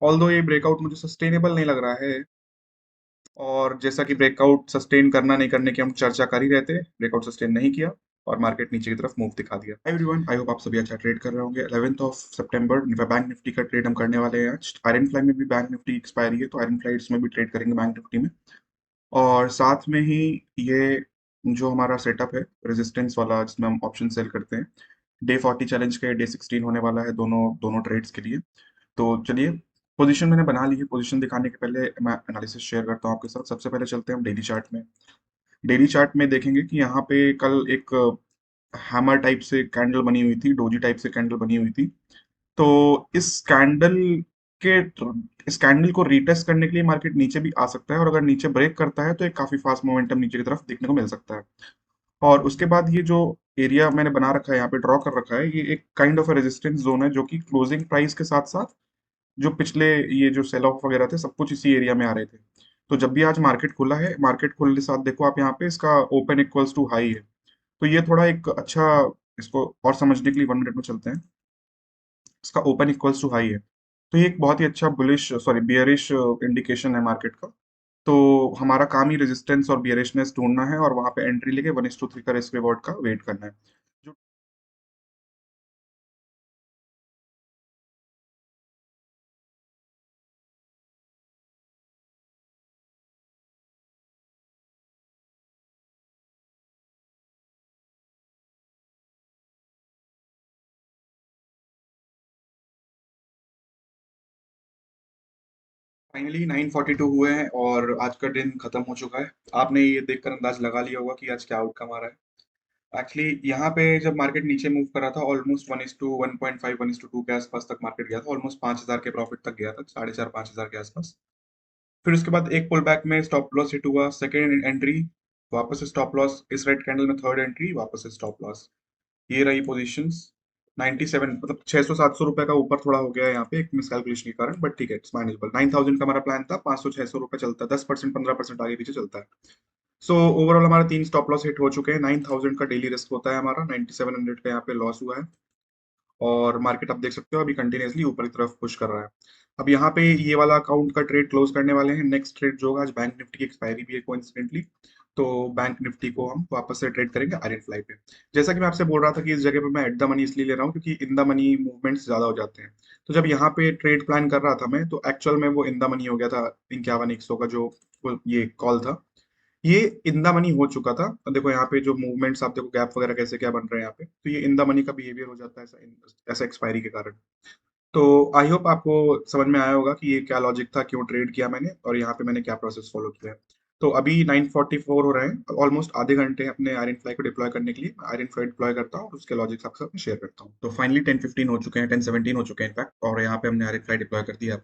Although ये breakout मुझे sustainable नहीं लग रहा है, और जैसा कि ब्रेकआउट सस्टेन करना नहीं करने की हम चर्चा कर ही रहे थे, ब्रेकआउट सस्टेन नहीं किया और मार्केट नीचे की तरफ मूव दिखा दिया। एवरीवन, आई होप आप सभी अच्छा ट्रेड कर रहे होंगे। 11th of September bank Nifty का ट्रेड हम करने वाले हैं आज। आयरन फ्लाई में भी बैंक निफ्टी एक्सपायरी है, तो आयरन फ्लाई इसमें भी ट्रेड करेंगे बैंक निफ्टी में। और साथ में ही ये जो हमारा सेटअप है रेजिस्टेंस वाला, जिसमें हम ऑप्शन सेल करते हैं, डे 40 चैलेंज के डे 16 होने वाला है दोनों दोनों ट्रेड्स के लिए। तो चलिए, पोजीशन मैंने बना ली है। पोजीशन दिखाने के पहले मैं एनालिसिस शेयर करता हूँ आपके साथ। सबसे पहले चलते हैं हम डेली चार्ट में। डेली चार्ट में देखेंगे कि यहाँ पे कल एक हैमर टाइप से कैंडल बनी हुई थी, डोजी टाइप से कैंडल बनी हुई थी। तो इस कैंडल के इस कैंडल को रीटेस्ट करने के लिए मार्केट नीचे भी आ सकता है, और अगर नीचे ब्रेक करता है तो एक काफी फास्ट मोमेंटम नीचे की तरफ देखने को मिल सकता है। और उसके बाद ये जो एरिया मैंने बना रखा है, यहाँ पे ड्रॉ कर रखा है, ये एक काइंड ऑफ रेजिस्टेंस जोन है, जो कि क्लोजिंग प्राइस के साथ साथ जो पिछले ये जो सेल ऑफ वगैरह थे, सब कुछ इसी एरिया में आ रहे थे। तो जब भी आज मार्केट खुला है, मार्केट खुलने के साथ देखो आप यहाँ पे इसका ओपन इक्वल्स टू हाई है। तो ये थोड़ा एक अच्छा, इसको और समझने के लिए 1 मिनट में चलते हैं। इसका ओपन इक्वल्स टू हाई है, तो ये एक बहुत ही अच्छा बुलिश सॉरी बियरिश इंडिकेशन है मार्केट का। तो हमारा काम ही रेजिस्टेंस और बियरिशनेस ढूंढना है, और वहां पे एंट्री लेके 1:3 का रिस्क रिवॉर्ड का वेट करना है। जो फाइनली 9:42 हुए हैं और आज का दिन खत्म हो चुका है। आपने ये देखकर अंदाज लगा लिया होगा कि आज क्या आउटकम आ रहा है। एक्चुअली यहाँ पे जब मार्केट नीचे मूव कर रहा था, ऑलमोस्ट 1:1.5 1:2 के आसपास तक मार्केट गया था, ऑलमोस्ट 5,000 के प्रॉफिट तक गया था, 4,500 के आसपास। फिर उसके बाद एक पुल बैक में स्टॉप लॉस हिट हुआ, सेकेंड एंट्री, वापस से स्टॉप लॉस, इस रेड कैंडल में थर्ड एंट्री, वापस से स्टॉप लॉस। ये रही पोजीशंस। 97 मतलब 600-700 रुपए का ऊपर थोड़ा हो गया है यहाँ पे एक मिसकैलकुलेशन के कारण, बट ठीक है, इट्स मैनेजेबल। 9,000 का हमारा प्लान था, 500-600 रुपए चलता है, 10% 15% आगे पीछे चलता है। सो ओवरऑल हमारा 3 स्टॉप लॉस हिट हो चुके हैं। 9,000 का डेली रिस्क होता है हमारा, 9,700 का यहाँ पे लॉस हुआ है। और मार्केट आप देख सकते हो अभी कंटिन्यूअसली ऊपर की तरफ पुश कर रहा है। अब यहाँ पे ये वाला अकाउंट का ट्रेड क्लोज करने वाले हैं। नेक्स्ट ट्रेड जो होगा, आज बैंक निफ्टी की एक्सपायरी भी है कोइंसिडेंटली, तो बैंक निफ्टी को हम वापस से ट्रेड करेंगे आयरन फ्लाई पे। जैसा कि मैं आपसे बोल रहा था कि इस जगह पे मैं एट द मनी इसलिए ले रहा हूँ क्योंकि इन द मनी मूवमेंट्स ज्यादा हो जाते हैं। तो जब यहाँ पे ट्रेड प्लान कर रहा था मैं, तो एक्चुअल में वो इन द मनी हो गया था 51-100 का जो ये कॉल था, ये इन द मनी हो चुका था। और देखो यहाँ पे जो मूवमेंट्स, आप देखो गैप वगैरह कैसे क्या बन रहे हैं यहाँ पे, तो ये इन द मनी का बिहेवियर हो जाता है ऐसा ऐसा एक्सपायरी के कारण। तो आई होप आपको समझ में आया होगा कि ये क्या लॉजिक था, क्यों ट्रेड किया मैंने, और यहाँ पे मैंने क्या प्रोसेस फॉलो किया है। तो अभी 9:44 हो रहे हैं, ऑलमोस्ट आधे घंटे हैं अपने आयरन फ्लाई को डिप्लॉय करने के लिए। आयरन फ्लाई डिप्लॉय करता हूँ और उसके लॉजिक्स आपके साथ शेयर करता हूँ। तो फाइनली 10:15 हो चुके हैं, 10:17 हो चुके हैं इनफैक्ट, और यहाँ पे हमने आयरन फ्लाई डिप्लॉय कर दिया।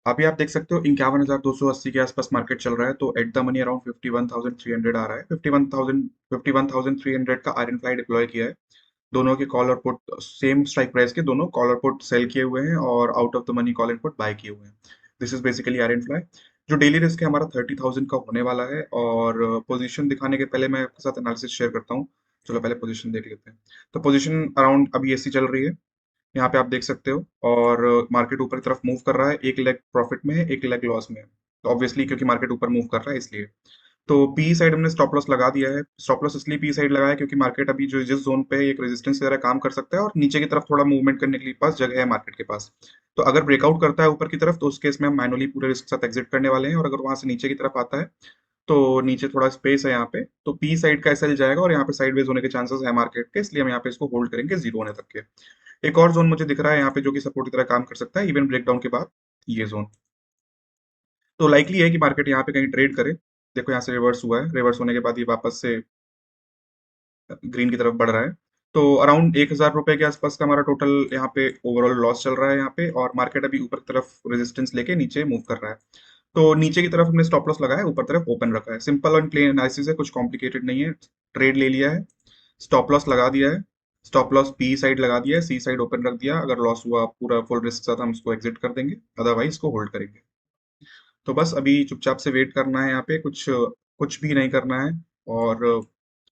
अभी आप देख सकते हो 51,280 के आसपास मार्केट चल रहा है, तो एट द मनी अराउंड 51,300 आ रहा है। 51,300 का आयरन फ्लाई डिप्लॉय किया है। दोनों के कॉल और पुट सेम स्ट्राइक प्राइस के, दोनों कॉल और पुट सेल किए हुए हैं और out of the money call and put buy किए हुए हैं। This is basically iron fly. जो डेली रिस्क है हमारा 30,000 का होने वाला है। और पोजीशन दिखाने के पहले मैं आपके साथ एनालिसिस शेयर करता हूँ। चलो पहले पोजीशन देख लेते हैं। तो पोजीशन अराउंड अभी ऐसी चल रही है, यहाँ पे आप देख सकते हो। और मार्केट ऊपर की तरफ मूव कर रहा है, एक लेग प्रॉफिट में है, एक लेग लॉस में है। तो ऑब्वियसली क्योंकि मार्केट ऊपर मूव कर रहा है इसलिए। तो पी साइड हमने स्टॉप लॉस लगा दिया है। स्टॉप लॉस इसलिए पी साइड लगाया है क्योंकि मार्केट अभी जो जिस जोन पे है, एक रेजिस्टेंस की तरह काम कर सकता है, और नीचे की तरफ थोड़ा मूवमेंट करने के लिए पास जगह है मार्केट के पास। तो अगर ब्रेकआउट करता है ऊपर की तरफ, तो उस केस में हम मैनुअली पूरे रिस्क के साथ एग्जिट करने वाले हैं, और अगर वहां से नीचे की तरफ आता है, तो नीचे थोड़ा स्पेस है यहाँ पे, तो पी साइड का एसएल जाएगा, और यहाँ पे साइडवेज होने के चांसेस है मार्केट के, इसलिए हम यहाँ पे इसको होल्ड करेंगे जीरो होने तक के। एक और जोन मुझे दिख रहा है यहाँ पे जो कि सपोर्ट की तरह काम कर सकता है इवन ब्रेकडाउन के बाद, ये जोन। तो लाइकली है कि मार्केट यहाँ पे कहीं ट्रेड करे। देखो यहाँ से रिवर्स हुआ है, रिवर्स होने के बाद ये वापस से ग्रीन की तरफ बढ़ रहा है। तो अराउंड 1,000 रुपए के आसपास का हमारा टोटल यहाँ पे ओवरऑल लॉस चल रहा है यहाँ पे, और मार्केट अभी ऊपर की तरफ रेजिस्टेंस लेके नीचे मूव कर रहा है। तो नीचे की तरफ हमने स्टॉप लॉस लगाया है, ऊपर तरफ ओपन रखा है। सिंपल और प्लेन एनालिसिस है, कुछ कॉम्प्लिकेटेड नहीं है। ट्रेड ले लिया है, स्टॉप लॉस लगा दिया है, स्टॉप लॉस पी साइड लगा दिया है, सी साइड ओपन रख दिया। अगर लॉस हुआ पूरा फुल रिस्क के साथ हम इसको एग्जिट कर देंगे, अदरवाइज इसको होल्ड करेंगे। तो बस अभी चुपचाप से वेट करना है यहाँ पे, कुछ कुछ भी नहीं करना है। और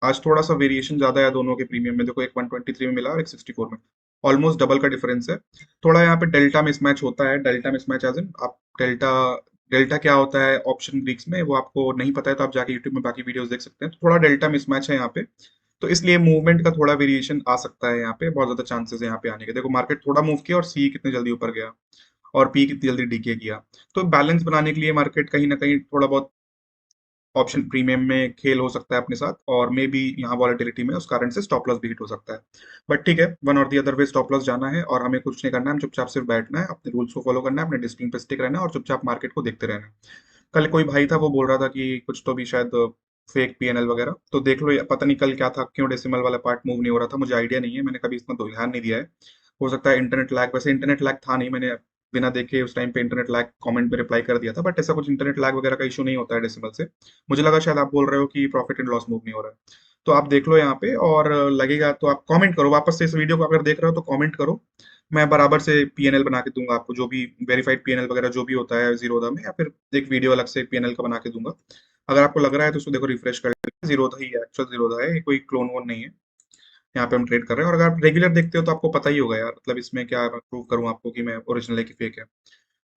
आज थोड़ा सा वेरिएशन ज्यादा है दोनों के प्रीमियम में, देखो एक 123 में मिला और एक 64 में। ऑलमोस्ट डबल का डिफरेंस है। थोड़ा यहाँ पे डेल्टा मिसमैच होता है, डेल्टा मिसमैच एज इन आप डेल्टा, डेल्टा क्या होता है ऑप्शन ग्रीक्स में वो आपको नहीं पता है तो आप जाके यूट्यूब में बाकी वीडियोस देख सकते हैं। तो थोड़ा डेल्टा मिसमैच है यहाँ पे, तो इसलिए मूवमेंट का थोड़ा वेरिएशन आ सकता है यहाँ पे, बहुत ज्यादा चांसेस है यहाँ पे आने के। देखो मार्केट थोड़ा मूव किया और सी कितने जल्दी ऊपर गया और पी कितनी जल्दी डीके किया। तो बैलेंस बनाने के लिए मार्केट कहीं ना कहीं थोड़ा बहुत ऑप्शन प्रीमियम में खेल हो सकता है अपने साथ, और मे बी यहाँ वॉलेटिलिटी में उस कारण से स्टॉप लॉस भी हिट हो सकता है। बट ठीक है, वन और the other way stop loss जाना है और हमें कुछ नहीं करना है, हम चुपचाप सिर्फ बैठना है, अपने रूल्स को फॉलो करना है, अपने डिसिप्लिन पे स्टिक रहना है और चुपचाप मार्केट को देखते रहना है। कल कोई भाई था वो बोल रहा था कि कुछ तो भी शायद फेक पीएनएल वगैरह, तो देख लो पता नहीं कल क्या था, क्यों डेसिमल वाला पार्ट मूव नहीं हो रहा था, मुझे आइडिया नहीं है, मैंने कभी इतना ध्यान नहीं दिया है। हो सकता है इंटरनेट लैग, वैसे इंटरनेट लैग था नहीं, मैंने बिना देखे उस टाइम पे इंटरनेट लैग कमेंट में रिप्लाई कर दिया था, बट ऐसा कुछ इंटरनेट लैग वगैरह का इशू नहीं होता है डेसिमल से। मुझे लगा शायद आप बोल रहे हो कि प्रॉफिट एंड लॉस मूव नहीं हो रहा है। तो आप देख लो यहाँ पे, और लगेगा तो आप कमेंट करो वापस से, इस वीडियो को अगर देख रहे हो तो कमेंट करो, मैं बराबर से पीएनएल बना के दूंगा आपको, जो भी वेरीफाइड पीएनएल वगैरह जो भी होता है जीरोधा में, या फिर एक वीडियो अलग से पीएनएल का बना के दूंगा। अगर आपको लग रहा है तो उसको देखो रिफ्रेश कर लीजिए, जीरोधा ही है, एक्चुअल जीरोधा है, ये कोई क्लोन वोन नहीं है। यहाँ पे हम ट्रेड कर रहे हैं, और अगर आप रेगुलर देखते हो तो आपको पता ही होगा यार, मतलब इसमें क्या प्रूव करूँ आपको कि मैं ओरिजिनल है कि फेक है।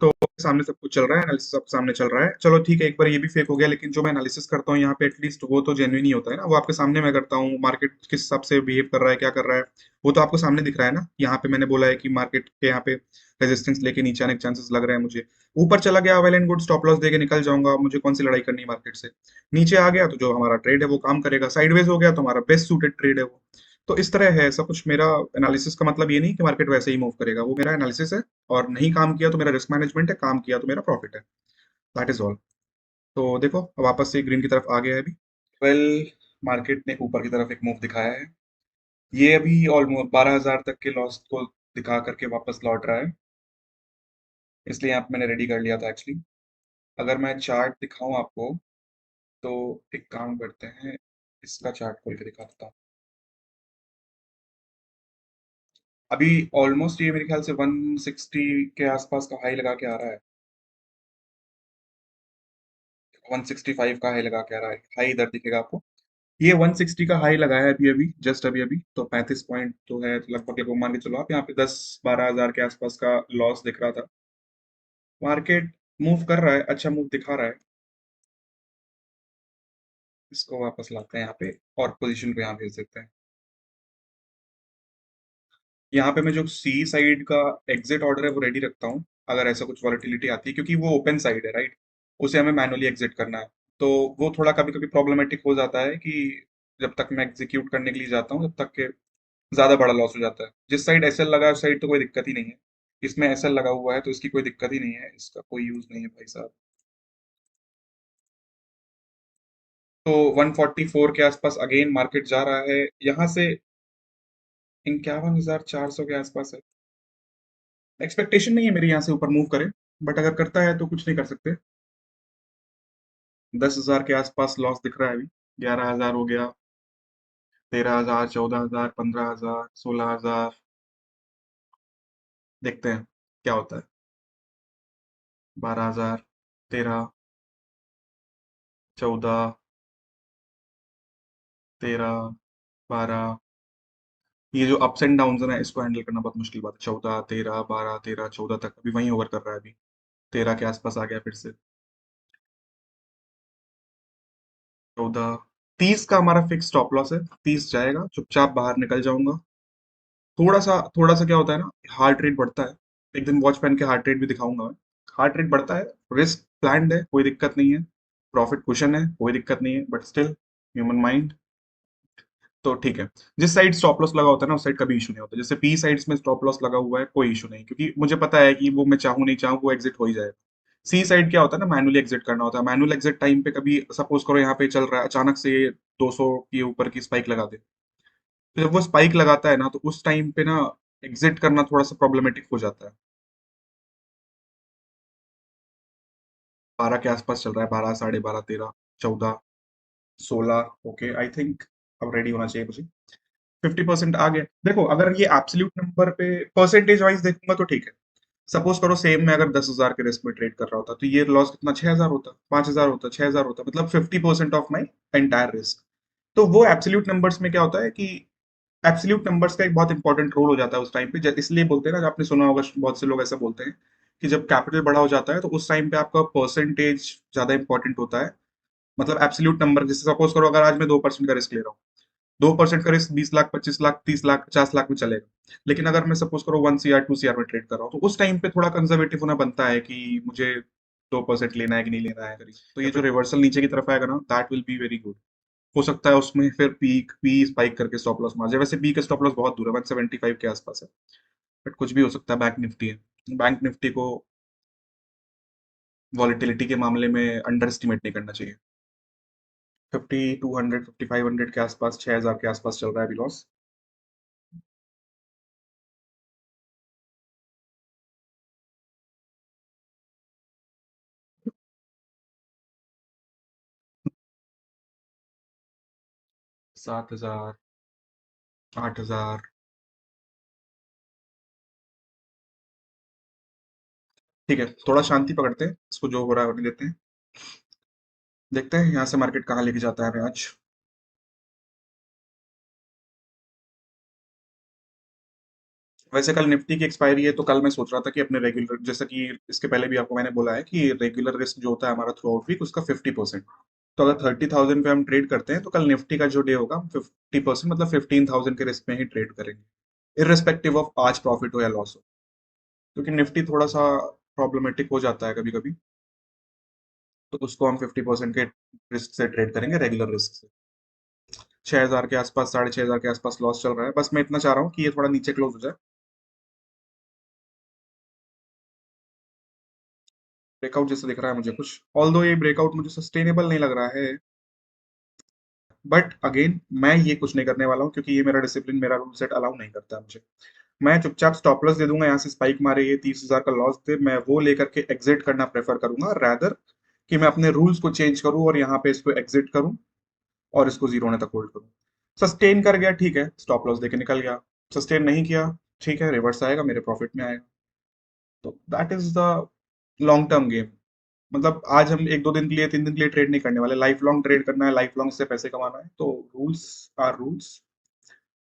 तो सामने सब कुछ चल रहा है, एनालिसिस सब सामने चल रहा है, चलो ठीक है, एक बार ये भी फेक हो गया, लेकिन जो मैं एनालिसिस करता हूँ यहाँ पे एटलीस्ट वो तो जेन्युइन ही होता है ना, वो आपके सामने मैं करता हूँ, मार्केट किस हिसाब से बिहेव कर रहा है, क्या कर रहा है, वो तो आपको सामने दिख रहा है ना। यहाँ पे मैंने बोला है कि मार्केट के यहाँ पे रेजिस्टेंस लेके नीचे आने के चांसेस लग रहे हैं मुझे, ऊपर चला गया well and good, stop loss देके निकल जाऊंगा, मुझे कौन सी लड़ाई करनी है मार्केट से। नीचे आ गया तो जो हमारा ट्रेड है वो काम करेगा, साइडवेज हो गया तो हमारा बेस्ट सूटेड ट्रेड है वो। तो इस तरह है सब कुछ। मेरा एनालिसिस का मतलब ये नहीं कि मार्केट वैसे ही मूव करेगा, वो मेरा एनालिसिस है, और नहीं काम किया तो मेरा रिस्क मैनेजमेंट है, काम किया तो मेरा प्रॉफिट है। That is all. तो देखो अब वापस से ग्रीन की तरफ आ गया है अभी। वेल, मार्केट ने ऊपर की तरफ एक मूव दिखाया है, ये अभी ऑलमोस्ट 12,000 तक के लॉस को दिखा करके वापस लौट रहा है, इसलिए यहाँ पे मैंने रेडी कर लिया था एक्चुअली। अगर मैं चार्ट दिखाऊं आपको, तो एक काम करते हैं, इसका चार्ट खोल के दिखा देता हूँ। अभी ऑलमोस्ट ये मेरे ख्याल से 160 के आसपास का हाई लगा के आ रहा है, 165 का हाई लगा के आ रहा है, हाई इधर दिखेगा आपको। ये 160 का हाई लगाया है अभी अभी, जस्ट अभी अभी, तो 35 पॉइंट तो है लगभग लगभग, मान के चलो आप यहाँ पे 10-12 हज़ार के आसपास का लॉस दिख रहा था। मार्केट मूव कर रहा है, अच्छा मूव दिखा रहा है, इसको वापस लाते हैं यहाँ पे और पोजीशन को यहाँ भेज देते हैं। यहाँ पे मैं जो सी साइड का एग्जिट ऑर्डर है वो रेडी रखता हूँ, अगर ऐसा कुछ वॉलेटिलिटी आती है, क्योंकि वो ओपन साइड है राइट, उसे हमें मैनुअली एग्जिट करना है। तो वो थोड़ा कभी कभी प्रॉब्लमेटिक हो जाता है कि जब तक मैं एग्जीक्यूट करने के लिए जाता हूँ तब तक के ज्यादा बड़ा लॉस हो जाता है। जिस साइड एसएल लगा है उस साइड तो कोई दिक्कत ही नहीं है, इसमें एसएल लगा हुआ है तो इसकी कोई दिक्कत ही नहीं है, इसका कोई यूज नहीं है भाई साहब। तो 144 के आसपास अगेन मार्केट जा रहा है, यहाँ से 51,400 के आसपास है। एक्सपेक्टेशन नहीं है मेरी यहाँ से ऊपर मूव करे, बट अगर करता है तो कुछ नहीं कर सकते। 10,000 के आसपास लॉस दिख रहा है अभी, 11,000 हो गया, 13,000, 14,000, 15,000, 16,000, देखते हैं क्या होता है। 12,000, 13, 14, 13, 12, ये जो अप्स एंड डाउन है ना इसको हैंडल करना बहुत मुश्किल बात है। 14, 13, 12, 13, 14 तक अभी वहीं ओवर कर रहा है अभी, 13 के आसपास आ गया फिर से, 14, 30 का हमारा फिक्स स्टॉप लॉस है, 30 जाएगा चुपचाप बाहर निकल जाऊंगा। थोड़ा सा क्या होता है ना, हार्ट रेट बढ़ता है, एक दिन वॉच पहन के हार्ट रेट भी दिखाऊंगा मैं। हार्ट रेट बढ़ता है, रिस्क प्लान्ड है, कोई दिक्कत नहीं है, प्रॉफिट कुशन है, कोई दिक्कत नहीं है, बट स्टिल ह्यूमन माइंड। तो ठीक है, जिस साइड स्टॉप लॉस लगा होता है ना उस साइड कभी इशू नहीं होता, जैसे पी साइड्स में स्टॉप लॉस लगा हुआ है कोई इशू नहीं, क्योंकि मुझे पता है कि वो मैं चाहूँ नहीं चाहूँ वो एग्जिट हो ही जाएगा। सी साइड क्या होता है ना, मैनुअली एग्जिट करना होता है, मैनुअल एग्जिट टाइम पे कभी सपोज करो यहाँ पे चल रहा है अचानक से ये 200 के ऊपर की स्पाइक लगा दे, तो जब वो स्पाइक लगाता है ना तो उस टाइम पे ना एग्जिट करना थोड़ा सा प्रॉब्लमेटिक हो जाता है। 12 के आसपास चल रहा है, 12, 12.5, 13, 14, 16, ओके आई थिंक अब रेडी होना चाहिए मुझे। 50% आ गया। देखो अगर ये एब्सोल्यूट नंबर पे परसेंटेज वाइज देखूंगा तो ठीक है, सपोज करो सेम में अगर 10,000 के रिस्क में ट्रेड कर रहा होता तो ये लॉस कितना, 6,000 होता, 5,000 होता, 6,000 होता, मतलब 50% ऑफ माई एंटायर रिस्क। तो वो एब्सोल्यूट नंबर्स में क्या होता है कि एब्सोल्यूट नंबर्स का एक बहुत इंपॉर्टेंट रोल हो जाता है उस टाइम पे, इसलिए बोलते हैं ना, आपने सुना होगा, बहुत से लोग ऐसा बोलते हैं कि जब कैपिटल बड़ा हो जाता है तो उस टाइम पे आपका परसेंटेज ज्यादा इंपॉर्टेंट होता है। मतलब एब्सोल्यूट नंबर, जैसे सपोज करो अगर आज मैं 2% का रिस्क ले रहा हूँ, 2% का रिस्क 20 लाख, 25 लाख, 30 लाख, 50 लाख में चलेगा। लेकिन अगर मैं सपोज करो 1 CR, 2 CR में ट्रेड कर रहा हूँ, तो उस टाइम पे थोड़ा कंजर्वेटिव होना बनता है कि मुझे 2% लेना है कि नहीं लेना है करीब। तो ये जो रिवर्सल नीचे की तरफ आएगा ना, that will be very good. हो सकता है उसमें फिर पी स्पाइक करके स्टॉप लॉस मार जाए। वैसे पी का स्टॉप लॉस बहुत दूर है, 175 के आसपास है, बट कुछ भी हो सकता है। बैंक निफ्टी है, बैंक निफ्टी को वॉलेटिलिटी के मामले में अंडर एस्टिमेट नहीं करना चाहिए। 5200, 5500 के आसपास, 6000 के आसपास चल रहा है अभी लॉस। 7000, 8000। ठीक है, थोड़ा शांति पकड़ते हैं, इसको जो हो रहा है होने देते हैं। देखते हैं यहाँ से मार्केट कहाँ लेके जाता है हमें आज। वैसे कल निफ्टी की एक्सपायरी है, तो कल मैं सोच रहा था कि अपने रेगुलर, जैसा कि इसके पहले भी आपको मैंने बोला है कि रेगुलर रिस्क जो होता है हमारा थ्रू आउट वीक, उसका 50%। तो अगर 30,000 पे हम ट्रेड करते हैं, तो कल निफ्टी का जो डे होगा, हम 50%, मतलब 15,000 के रिस्क में ही ट्रेड करेंगे, इररिस्पेक्टिव ऑफ आज प्रॉफिट हो या लॉस हो। क्योंकि निफ्टी थोड़ा सा प्रॉब्लमेटिक हो जाता है कभी कभी, तो उसको हम 50% के रिस्क से ट्रेड करेंगे, रेगुलर रिस्क से। 6000 के आसपास, 6500 के आसपास लॉस चल रहा है। बस मैं इतना चाह रहा हूँ कि ये थोड़ा नीचे क्लोज हो जाए। ब्रेकआउट जैसा दिख रहा है मुझे कुछ, ऑल्दो ये ब्रेकआउट मुझे सस्टेनेबल नहीं लग रहा है। बट अगेन, मैं ये कुछ नहीं करने वाला हूँ, क्योंकि ये मेरा डिसिप्लिन, मेरा रूल सेट अलाउ नहीं करता है मुझे। मैं चुपचाप स्टॉप लॉस दे दूंगा, यहाँ से स्पाइक मारे ये 30,000 का लॉस दे, मैं वो लेकर के एग्जिट करना प्रेफर करूंगा, रैदर कि मैं अपने रूल्स को चेंज करूं और यहाँ पे इसको एग्जिट करूं और इसको जीरो होने तक होल्ड करूं। सस्टेन कर गया, ठीक है, स्टॉप लॉस देके निकल गया। सस्टेन नहीं किया, ठीक है, रिवर्स आएगा, मेरे प्रॉफिट में आएगा। तो that is the long term game. मतलब आज हम एक दो दिन के लिए, 3 दिन के लिए ट्रेड नहीं करने वाले, लाइफ लॉन्ग ट्रेड करना है, लाइफ लॉन्ग से पैसे कमाना है। तो रूल्स आर रूल्स,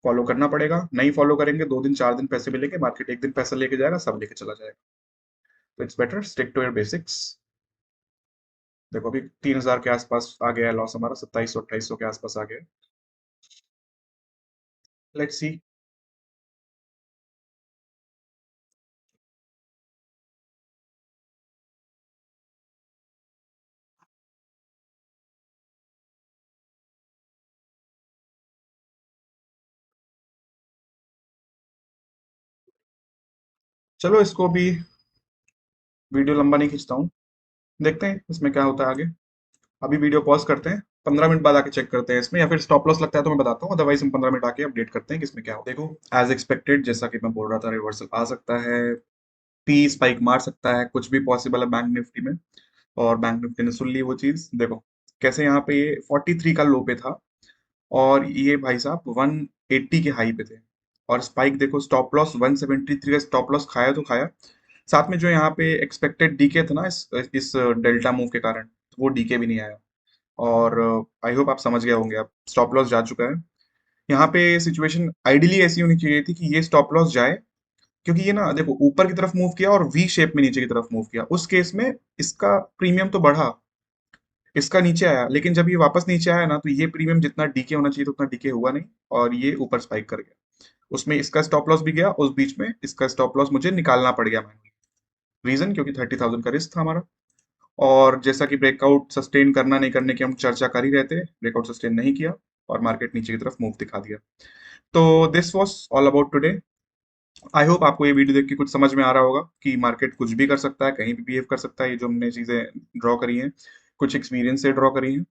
फॉलो करना पड़ेगा। नहीं फॉलो करेंगे, 2 दिन 4 दिन पैसे मिलेंगे, मार्केट एक दिन पैसा लेके जाएगा, सब लेके चला जाएगा। तो it's better stick to your basics. देखो अभी 3,000 के आसपास आ गया है लॉस हमारा, 2700 2800 के आसपास आ गया। Let's see. चलो इसको भी, वीडियो लंबा नहीं खींचता हूँ, देखते हैं इसमें क्या होता है आगे। अभी वीडियो पॉज करते हैं, 15 मिनट बाद आके चेक करते हैं इसमें, या फिर स्टॉप लॉस लगता है तो मैं बताता हूँ, अदरवाइज हम 15 मिनट आके अपडेट करते हैं कि इसमें क्या हो। देखो, एज एक्सपेक्टेड, जैसा कि मैं बोल रहा था, रिवर्सल आ सकता है, पी स्पाइक मार सकता है, कुछ भी पॉसिबल है बैंक निफ्टी में। और बैंक निफ्टी ने सुन ली वो चीज। देखो कैसे यहाँ पे ये 43 का लो पे था, और ये भाई साहब 180 के हाई पे थे। और स्पाइक देखो, स्टॉप लॉस 173 का स्टॉप लॉस खाया तो खाया, साथ में जो यहाँ पे एक्सपेक्टेड डीके था ना, इस डेल्टा मूव के कारण, तो वो डीके भी नहीं आया। और आई होप आप समझ गए होंगे, अब स्टॉप लॉस जा चुका है। यहाँ पे सिचुएशन आइडियली ऐसी होनी चाहिए थी कि ये स्टॉप लॉस जाए, क्योंकि ये ना देखो ऊपर की तरफ मूव किया और वी शेप में नीचे की तरफ मूव किया, उस केस में इसका प्रीमियम तो बढ़ा, इसका नीचे आया। लेकिन जब ये वापस नीचे आया ना, तो ये प्रीमियम जितना डीके होना चाहिए था उतना डीके हुआ नहीं, और ये ऊपर स्पाइक कर गया। उसमें इसका स्टॉप लॉस भी गया, उस बीच में इसका स्टॉप लॉस मुझे निकालना पड़ गया मैनुअली। रीजन, क्योंकि 30,000 का रिस्क था हमारा। और जैसा कि ब्रेकआउट सस्टेन करना नहीं करने की हम चर्चा कर ही रहे थे, ब्रेकआउट सस्टेन नहीं किया और मार्केट नीचे की तरफ मूव दिखा दिया। तो this was all about today. I hope आपको ये वीडियो देख के कुछ समझ में आ रहा होगा कि मार्केट कुछ भी कर सकता है, कहीं भी बिहेव कर सकता है। ये जो हमने चीजें ड्रॉ करी हैं, कुछ एक्सपीरियंस से ड्रॉ करी हैं।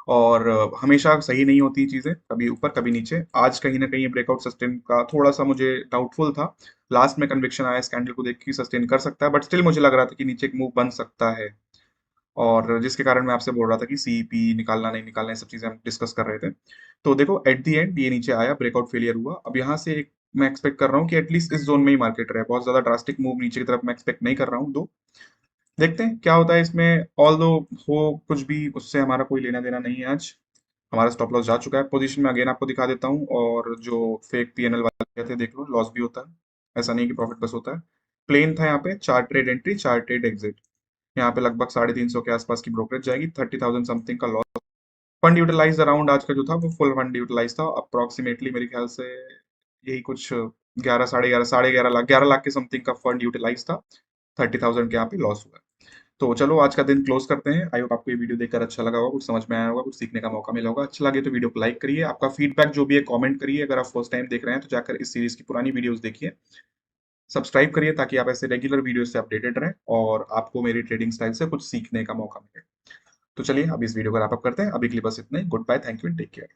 और हमेशा सही नहीं होती चीजें, कभी ऊपर कभी नीचे। आज कहीं ना कहीं ब्रेकआउट सस्टेन का थोड़ा सा मुझे डाउटफुल था। लास्ट में कन्विक्शन आया, स्कैंडल को देख के सस्टेन कर सकता है, बट स्टिल मुझे लग रहा था कि नीचे एक मूव बन सकता है। और जिसके कारण मैं आपसे बोल रहा था कि सीपी निकालना नहीं निकालना, ये सब चीजें हम डिस्कस कर रहे थे। तो देखो एट दी एंड ये नीचे आया, ब्रेकआउट फेलियर हुआ। अब यहाँ से एक मैं एक्सपेक्ट कर रहा हूँ कि एटलीस्ट इस जोन में ही मार्केट रहे, बहुत ज्यादा ड्रास्टिक मूव नीचे की तरफ मैं एक्सपेक्ट नहीं कर रहा हूँ। दो देखते हैं क्या होता है इसमें। ऑल दो हो कुछ भी, उससे हमारा कोई लेना देना नहीं है आज। हमारा स्टॉप लॉस जा चुका है पोजीशन में। अगेन आपको दिखा देता हूँ, और जो फेक पीएनएल वाले थे देख लो, लॉस भी होता है, ऐसा नहीं कि प्रॉफिट बस होता है। प्लेन था यहाँ पे, 4 ट्रेड एंट्री 4 ट्रेड एग्जिट। यहाँ पे लगभग 350 के आसपास की ब्रोकरेज जाएगी, 30,000 समथिंग का लॉस। फंड यूटिलाइज अराउंड आज का जो था वो फुल फंड यूटिलाइज था, अप्रोक्सीमेटली मेरे ख्याल से यही कुछ 11 साढ़े ग्यारह लाख 11 लाख के समथिंग का फंड यूटिलाइज था। 30,000 के यहाँ पे लॉस हुआ है। तो चलो आज का दिन क्लोज करते हैं। आई होप आपको ये वीडियो देखकर अच्छा लगा होगा, कुछ समझ में आया होगा, कुछ सीखने का मौका मिला होगा। अच्छा लगे तो वीडियो को लाइक करिए, आपका फीडबैक जो भी है कमेंट करिए। अगर आप फर्स्ट टाइम देख रहे हैं तो जाकर इस सीरीज की पुरानी वीडियोस देखिए, सब्सक्राइब करिए ताकि आप ऐसे रेगुलर वीडियो से अपडेटेड रहें और आपको मेरी ट्रेडिंग स्टाइल से कुछ सीखने का मौका मिले। तो चलिए अब इस वीडियो को रैप अप करते हैं। अभी के लिए बस इतना ही। Goodbye, thank you and take care.